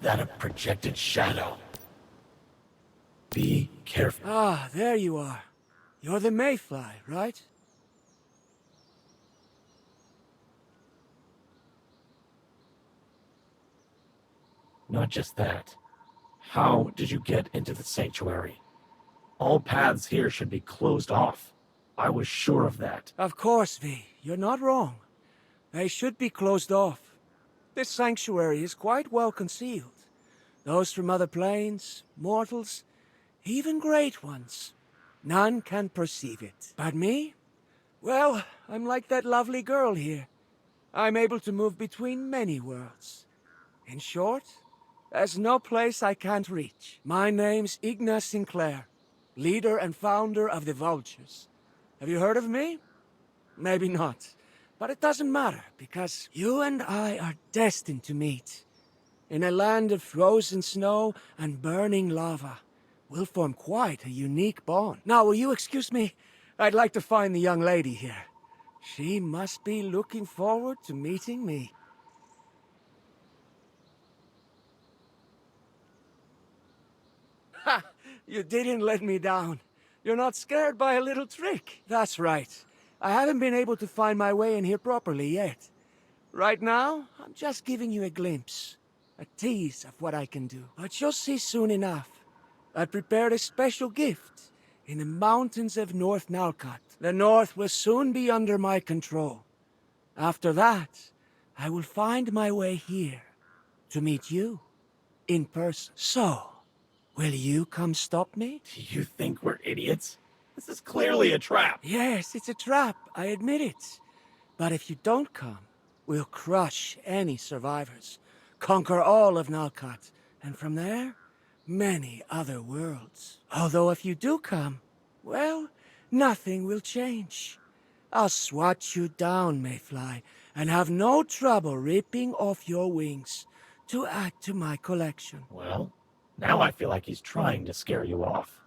That a projected shadow? Be careful. Ah, there you are. You're the Mayfly, right? Not just that. How did you get into the sanctuary? All paths here should be closed off. I was sure of that. Of course, V. You're not wrong. They should be closed off. This sanctuary is quite well concealed. Those from other planes, mortals, even great ones. None can perceive it. But me? Well, I'm like that lovely girl here. I'm able to move between many worlds. In short, there's no place I can't reach. My name's Igna Sinclair, leader and founder of the Vultures. Have you heard of me? Maybe not. But it doesn't matter, because you and I are destined to meet. In a land of frozen snow and burning lava, we'll form quite a unique bond. Now, will you excuse me? I'd like to find the young lady here. She must be looking forward to meeting me. Ha! You didn't let me down. You're not scared by a little trick. That's right. I haven't been able to find my way in here properly yet. Right now, I'm just giving you a glimpse. A tease of what I can do. But you'll see soon enough. I prepared a special gift in the mountains of North Nalcott. The North will soon be under my control. After that, I will find my way here to meet you in person. So, will you come stop me? Do you think we're idiots? This is clearly a trap. Yes, it's a trap, I admit it. But if you don't come, we'll crush any survivors, conquer all of Nalcott, and from there, many other worlds. Although if you do come, well, nothing will change. I'll swat you down, Mayfly, and have no trouble ripping off your wings to add to my collection. Well, now I feel like he's trying to scare you off.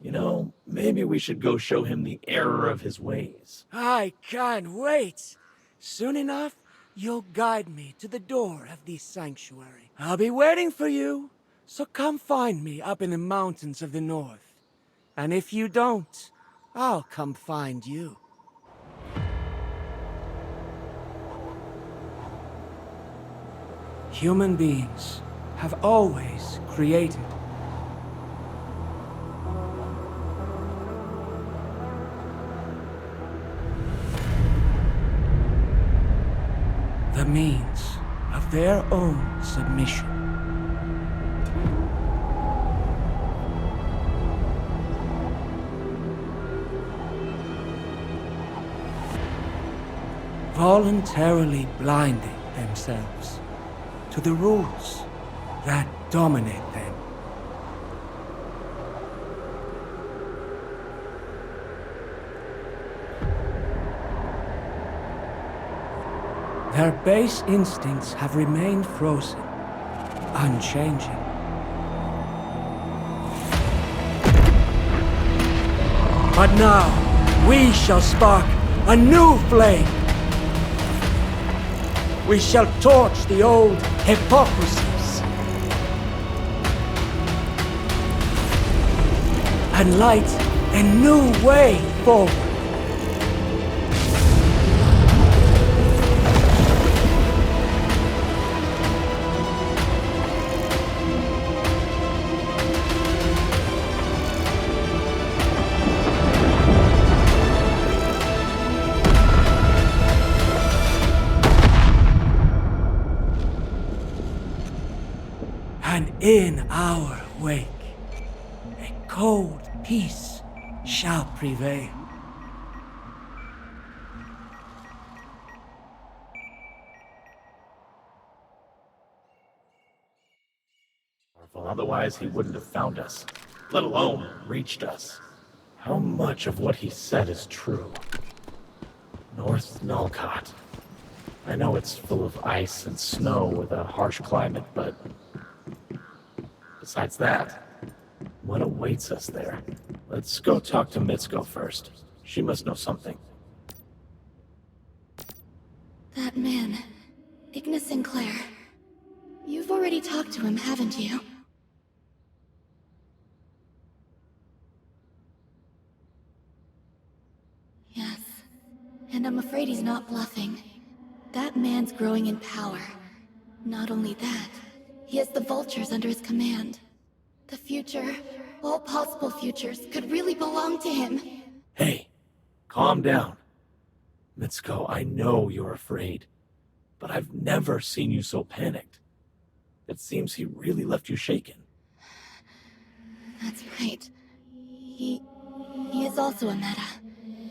You know, maybe we should go show him the error of his ways. I can't wait. Soon enough, you'll guide me to the door of this sanctuary. I'll be waiting for you, so come find me up in the mountains of the north. And if you don't, I'll come find you. Human beings have always created. The means of their own submission. Voluntarily blinding themselves to the rules that dominate them. Their base instincts have remained frozen, unchanging. But now, we shall spark a new flame. We shall torch the old hypocrisies and light a new way forward. And in our wake, a cold peace shall prevail. Otherwise, he wouldn't have found us. let alone reached us. How much of what he said is true? North Nulcott. I know it's full of ice and snow with a harsh climate, but besides that, what awaits us there? Let's go talk to Mitsuko first. She must know something. That man, Ignis Sinclair. You've already talked to him, haven't you? Yes. And I'm afraid he's not bluffing. That man's growing in power. Not only that, he has the Vultures under his command. The future, all possible futures, could really belong to him. Hey, calm down. Mitsuko, I know you're afraid, but I've never seen you so panicked. It seems he really left you shaken. That's right. He is also a meta.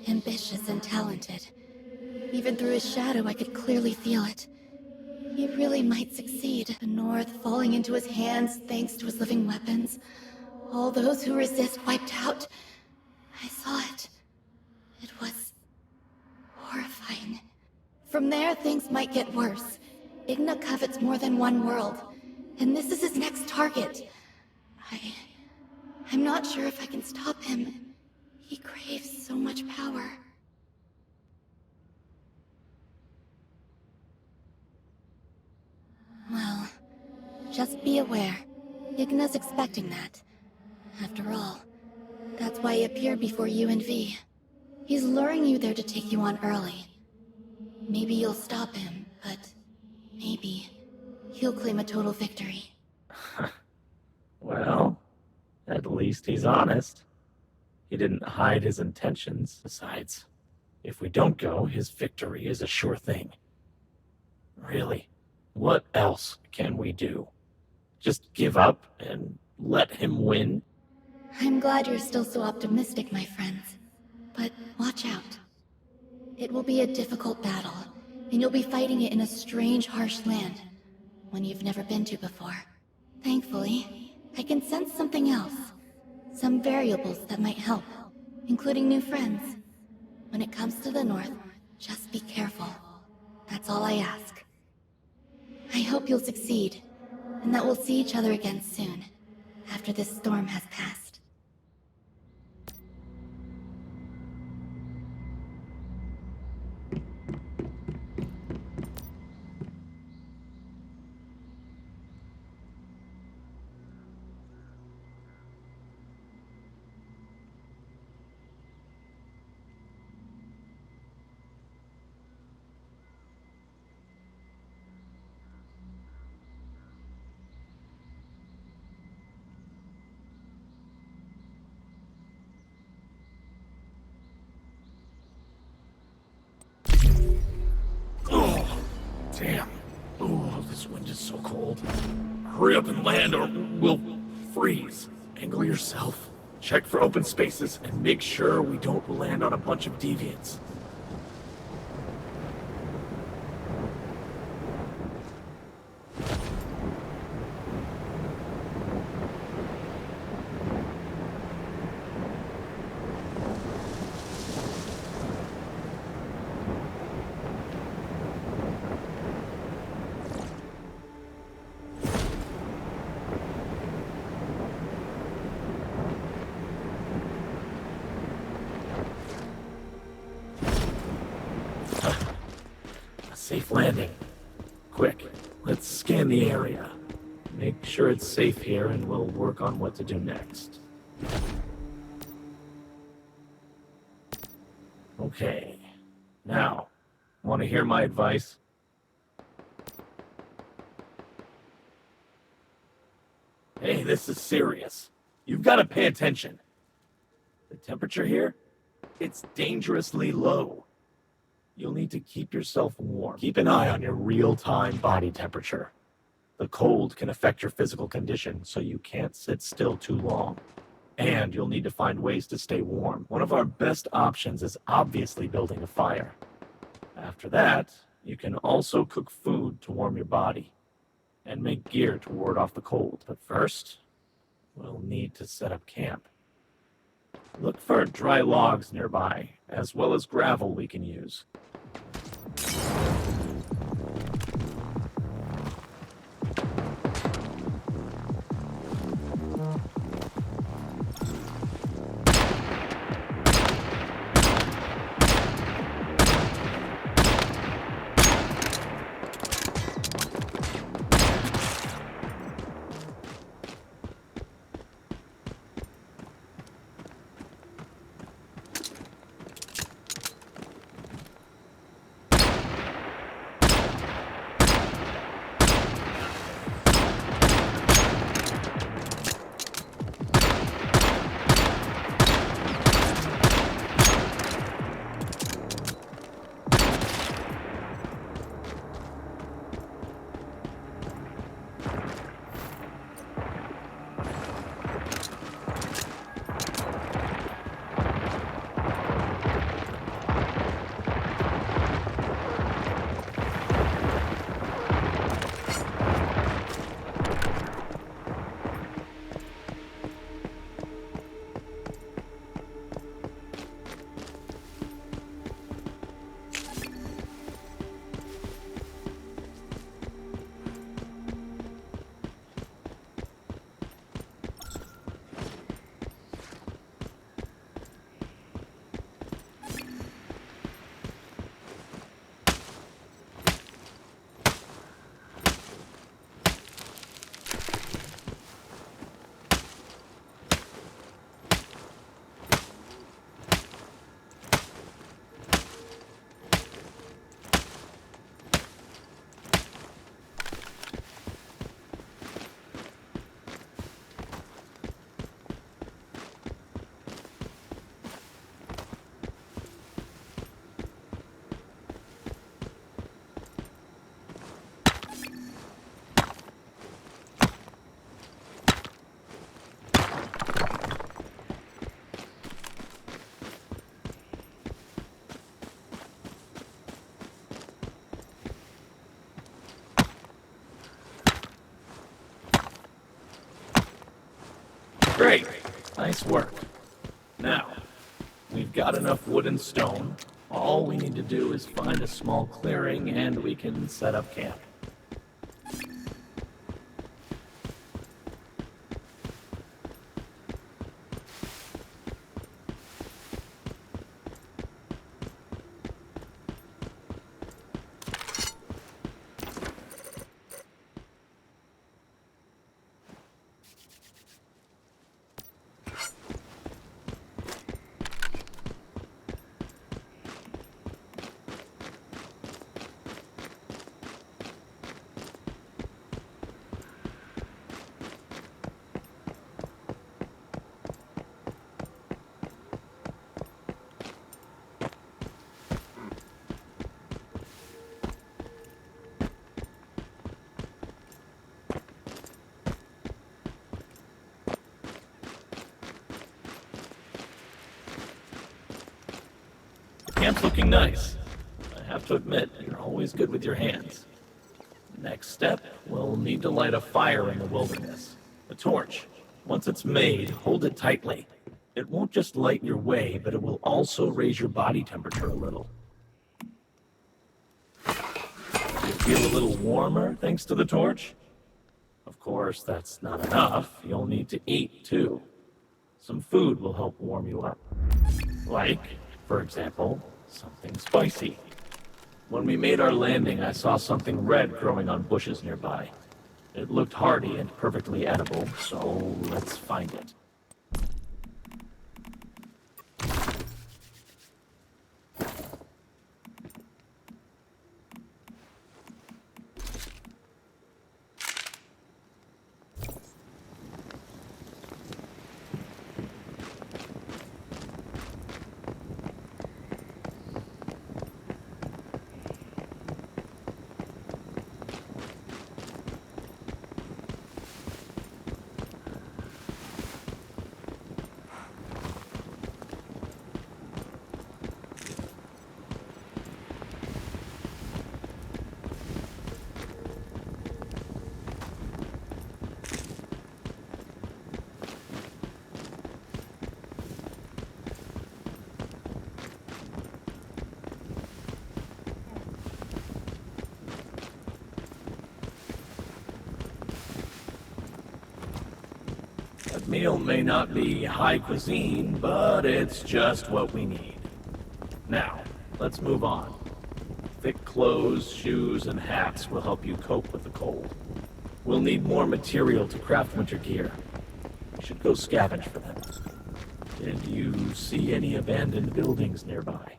Ambitious and talented. Even through his shadow, I could clearly feel it. He really might succeed. The North falling into his hands thanks to his living weapons. All those who resist wiped out. I saw it. It was horrifying. From there, things might get worse. Igna covets more than one world, and this is his next target. I'm not sure if I can stop him. He craves so much power. Well, just be aware. Igna's expecting that. After all, that's why he appeared before you and V. He's luring you there to take you on early. Maybe you'll stop him, but maybe he'll claim a total victory. Well, at least he's honest. He didn't hide his intentions. Besides, if we don't go, his victory is a sure thing. Really, what else can we do? Just give up and let him win? I'm glad you're still so optimistic, my friends. But watch out. It will be a difficult battle, and you'll be fighting it in a strange, harsh land, one you've never been to before. Thankfully, I can sense something else. Some variables that might help, including new friends. When it comes to the North, just be careful. That's all I ask. I hope you'll succeed, and that we'll see each other again soon, after this storm has passed. Damn. Oh, this wind is so cold. Hurry up and land or we'll freeze. Angle yourself. Check for open spaces and make sure we don't land on a bunch of deviants. Safe landing. Quick, let's scan the area. Make sure it's safe here and we'll work on what to do next. Okay. Now, want to hear my advice? Hey, this is serious. You've got to pay attention. The temperature here? It's dangerously low. You'll need to keep yourself warm. Keep an eye on your real-time body temperature. The cold can affect your physical condition, so you can't sit still too long. And you'll need to find ways to stay warm. One of our best options is obviously building a fire. After that, you can also cook food to warm your body, and make gear to ward off the cold. But first, we'll need to set up camp. Look for dry logs nearby, as well as gravel we can use. Great. Nice work. Now, we've got enough wood and stone. All we need to do is find a small clearing and we can set up camp. Camp's looking nice. I have to admit, you're always good with your hands. Next step, we'll need to light a fire in the wilderness. A torch. Once it's made, hold it tightly. It won't just light your way, but it will also raise your body temperature a little. You feel a little warmer thanks to the torch? Of course, that's not enough. You'll need to eat, too. Some food will help warm you up. Like, for example, something spicy. When we made our landing, I saw something red growing on bushes nearby. It looked hardy and perfectly edible, so let's find it. Meal may not be high cuisine, but it's just what we need. Now, let's move on. Thick clothes, shoes, and hats will help you cope with the cold. We'll need more material to craft winter gear. We should go scavenge for them. Did you see any abandoned buildings nearby?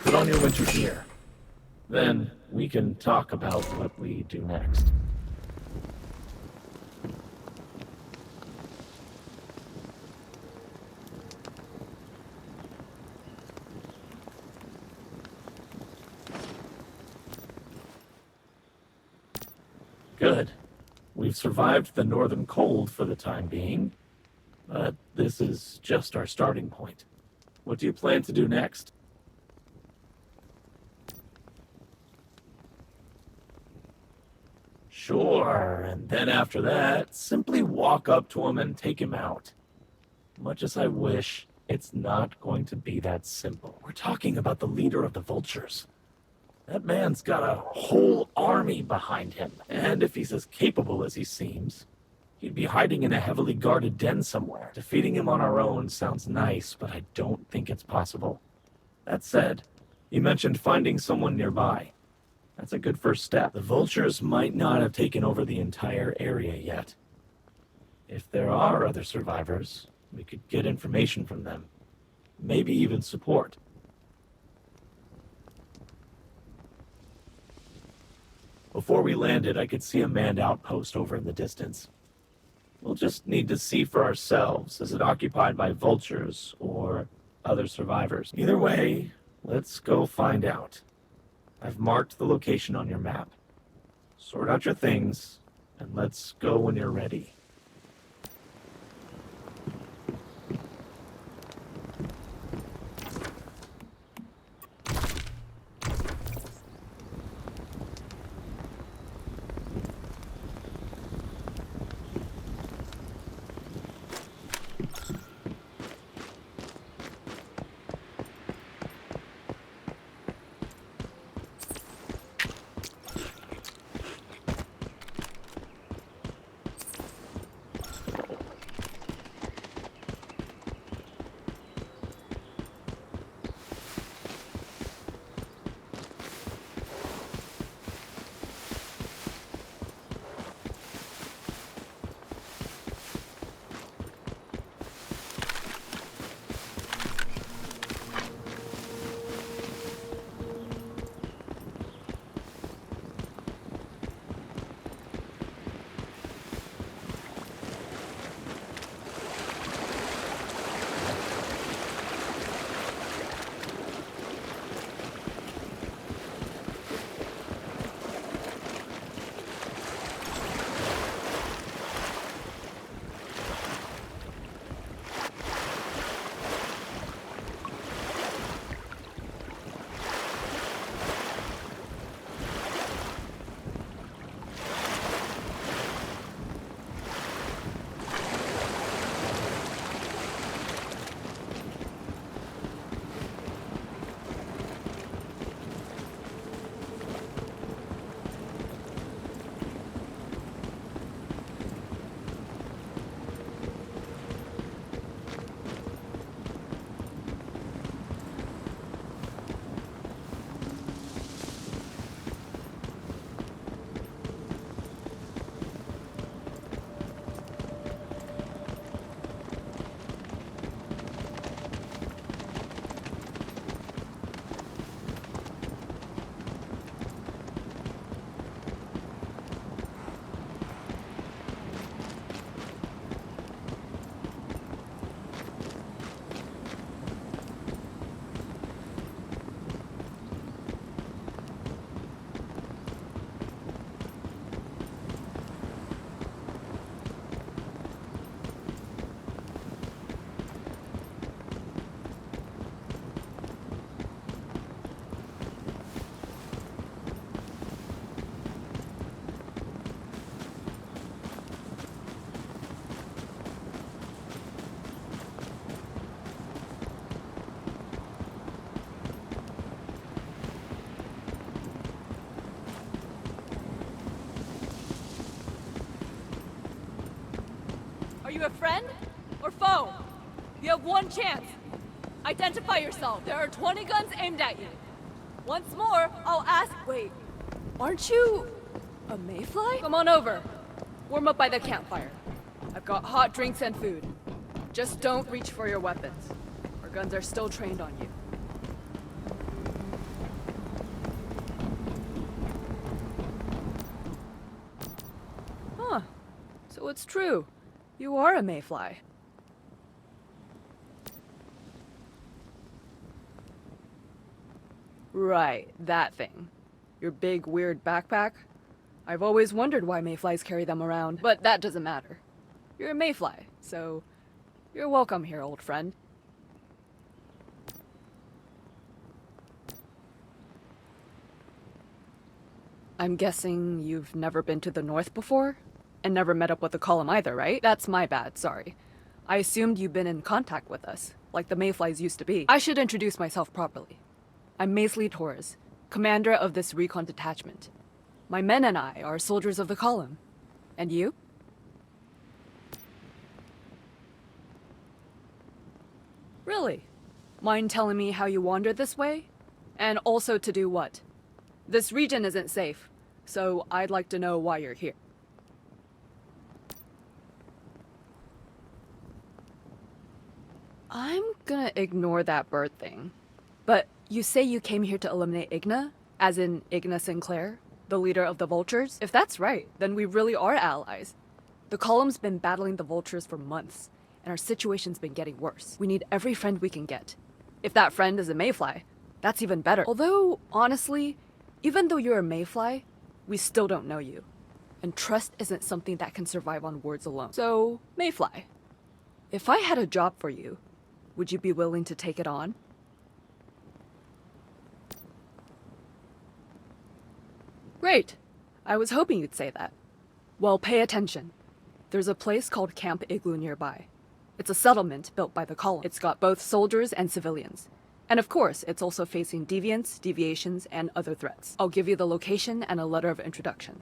Put on your winter gear. Then we can talk about what we do next. Good. We've survived the northern cold for the time being, but this is just our starting point. What do you plan to do next? Sure, and then after that, simply walk up to him and take him out. Much as I wish, it's not going to be that simple. We're talking about the leader of the Vultures. That man's got a whole army behind him, and if he's as capable as he seems, he'd be hiding in a heavily guarded den somewhere. Defeating him on our own sounds nice, but I don't think it's possible. That said, you mentioned finding someone nearby. That's a good first step. The Vultures might not have taken over the entire area yet. If there are other survivors, we could get information from them. Maybe even support. Before we landed, I could see a manned outpost over in the distance. We'll just need to see for ourselves. Is it occupied by Vultures or other survivors? Either way, let's go find out. I've marked the location on your map. Sort out your things, and let's go when you're ready. a friend or foe? You have one chance. Identify yourself. There are 20 guns aimed at you. Once more, I'll ask. Wait, aren't you a mayfly? Come on over. Warm up by the campfire. I've got hot drinks and food. Just don't reach for your weapons. Our guns are still trained on you. Huh. So it's true. You are a mayfly. Right, that thing. Your big, weird backpack? I've always wondered why mayflies carry them around, but that doesn't matter. You're a mayfly, so you're welcome here, old friend. I'm guessing you've never been to the north before? And never met up with the column either, right? That's my bad, sorry. I assumed you've been in contact with us, like the mayflies used to be. I should introduce myself properly. I'm Maisley Torres, commander of this recon detachment. My men and I are soldiers of the column. And you? Really? Mind telling me how you wandered this way? And also to do what? This region isn't safe, so I'd like to know why you're here. I'm gonna ignore that bird thing. But you say you came here to eliminate Igna? As in Igna Sinclair? The leader of the Vultures? If that's right, then we really are allies. The column's been battling the Vultures for months, and our situation's been getting worse. We need every friend we can get. If that friend is a mayfly, that's even better. Although, honestly, even though you're a mayfly, we still don't know you. And trust isn't something that can survive on words alone. So, mayfly, if I had a job for you, would you be willing to take it on? Great. I was hoping you'd say that. Well, pay attention. There's a place called Camp Igloo nearby. It's a settlement built by the column. It's got both soldiers and civilians. And of course, it's also facing deviants, deviations, and other threats. I'll give you the location and a letter of introduction.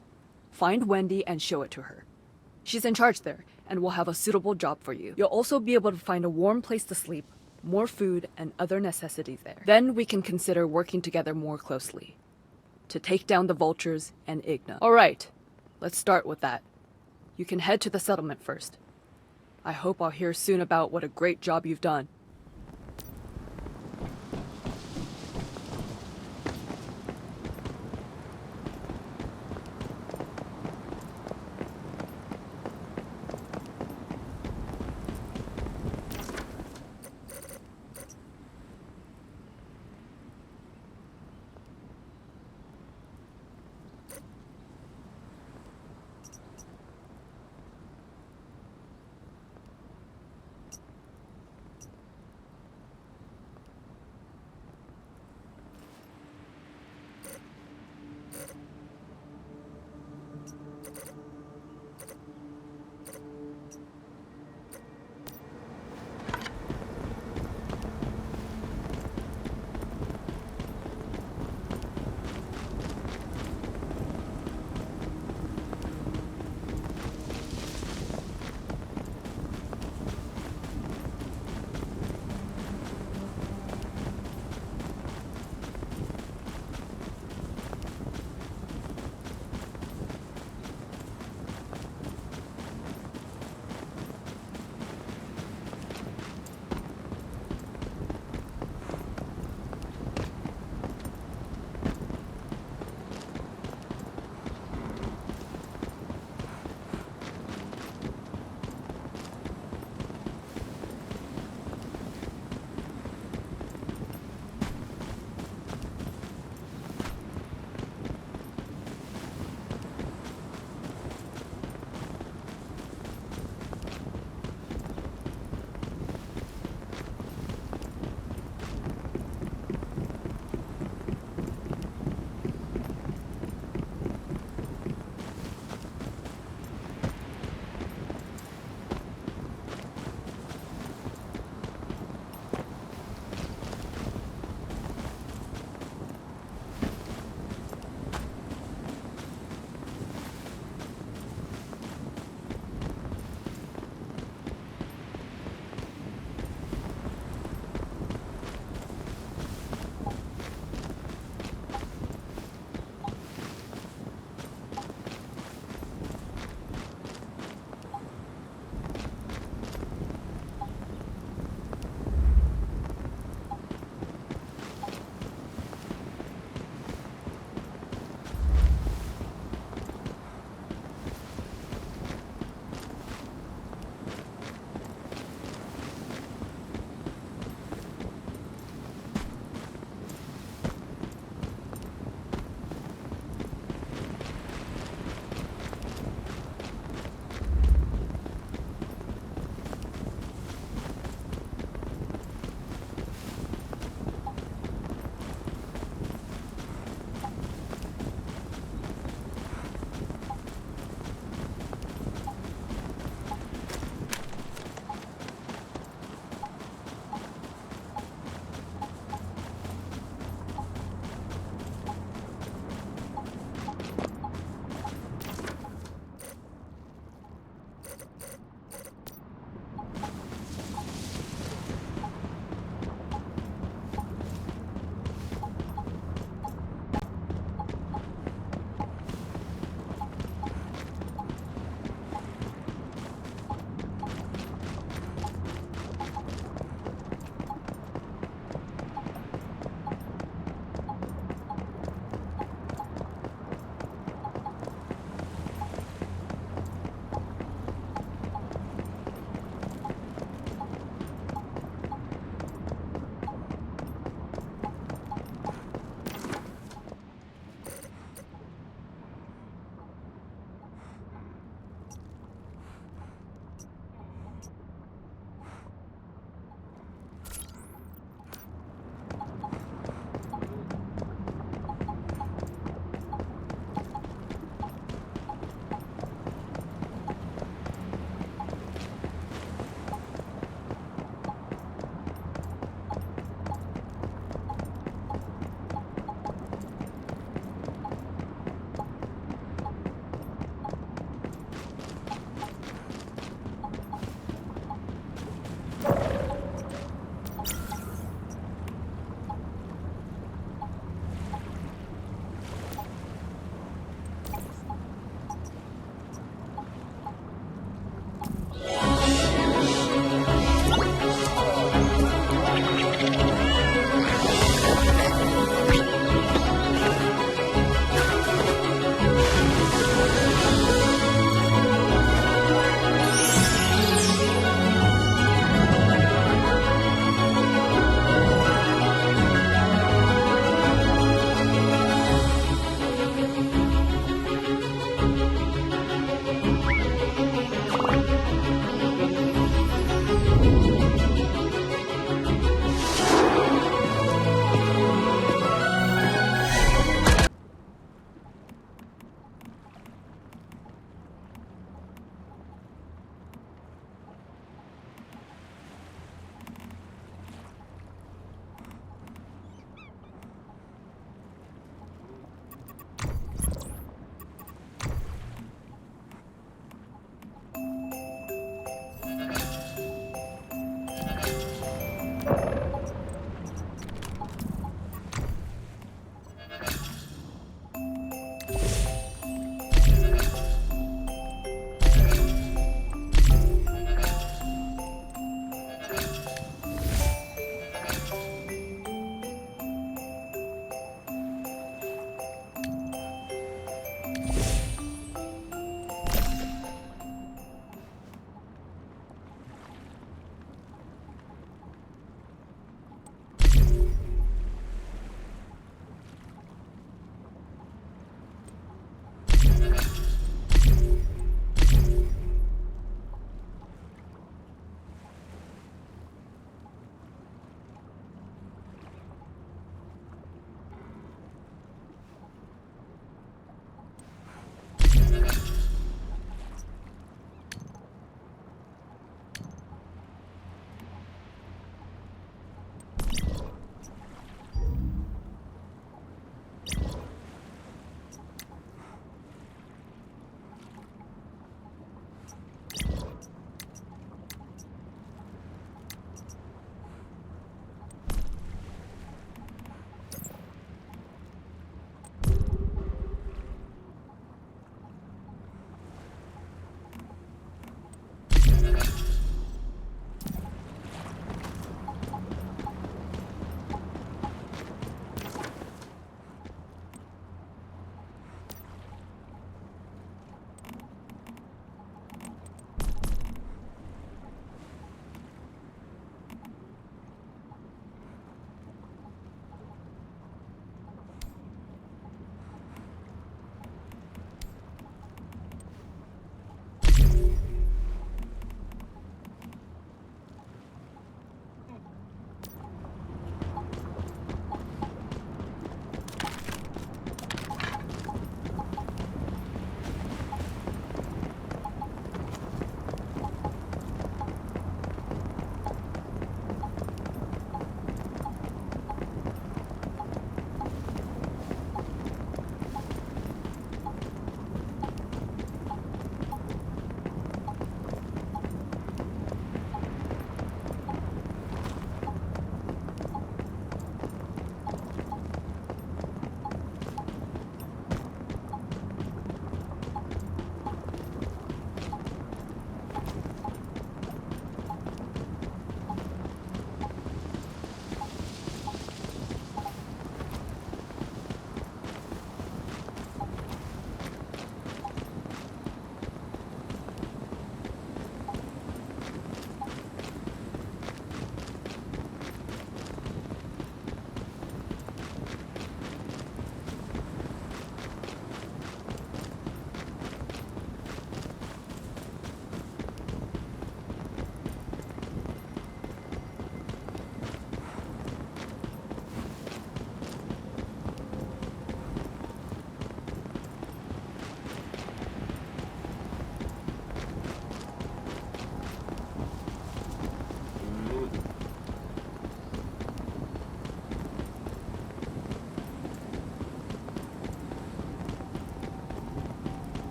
Find Wendy and show it to her. She's in charge there, and will have a suitable job for you. You'll also be able to find a warm place to sleep, more food, and other necessities there. Then we can consider working together more closely to take down the Vultures and Igna. Alright, let's start with that. You can head to the settlement first. I hope I'll hear soon about what a great job you've done.